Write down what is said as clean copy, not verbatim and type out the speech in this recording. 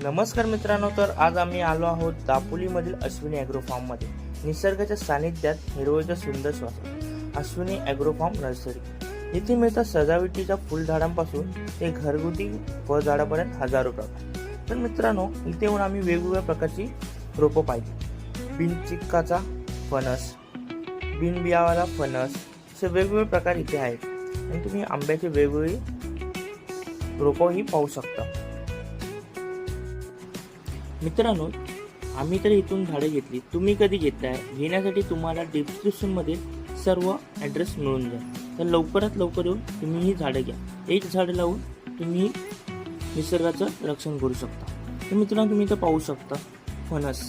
नमस्कार मित्रांनो, तर आज आम्ही आलो आहोत दापोलीमधील अश्विनी ॲग्रो फार्ममध्ये. निसर्गाच्या सानिध्यात हिरवळीचा सुंदर श्वास. Ashwini agro farm nursery. इथे मिळतात सजावटीच्या फुलझाडांपासून ते घरगुती फळझाडापर्यंत हजारो प्रकार. तर मित्रांनो, इथे येऊन आम्ही वेगवेगळ्या प्रकारची रोपं पाहिली. बिनचिक्काचा फणस, बिनबियावाला फणस, असे वेगवेगळे प्रकार इथे आहेत. आणि तुम्ही आंब्याची वेगवेगळी रोपंही पाहू शकता. मित्रांनो, आम्ही तर इथून झाडे घेतली. तुम्ही कधी घेताय? घेण्यासाठी तुम्हाला डिस्क्रिप्शनमध्ये सर्व ॲड्रेस मिळून जाईल. तर लवकरात लवकर येऊन तुम्ही ही झाडं घ्या. एक झाड लावून तुम्ही निसर्गाचं रक्षण करू शकता. तर मित्रांनो, तुम्ही इथं पाहू शकता फणस.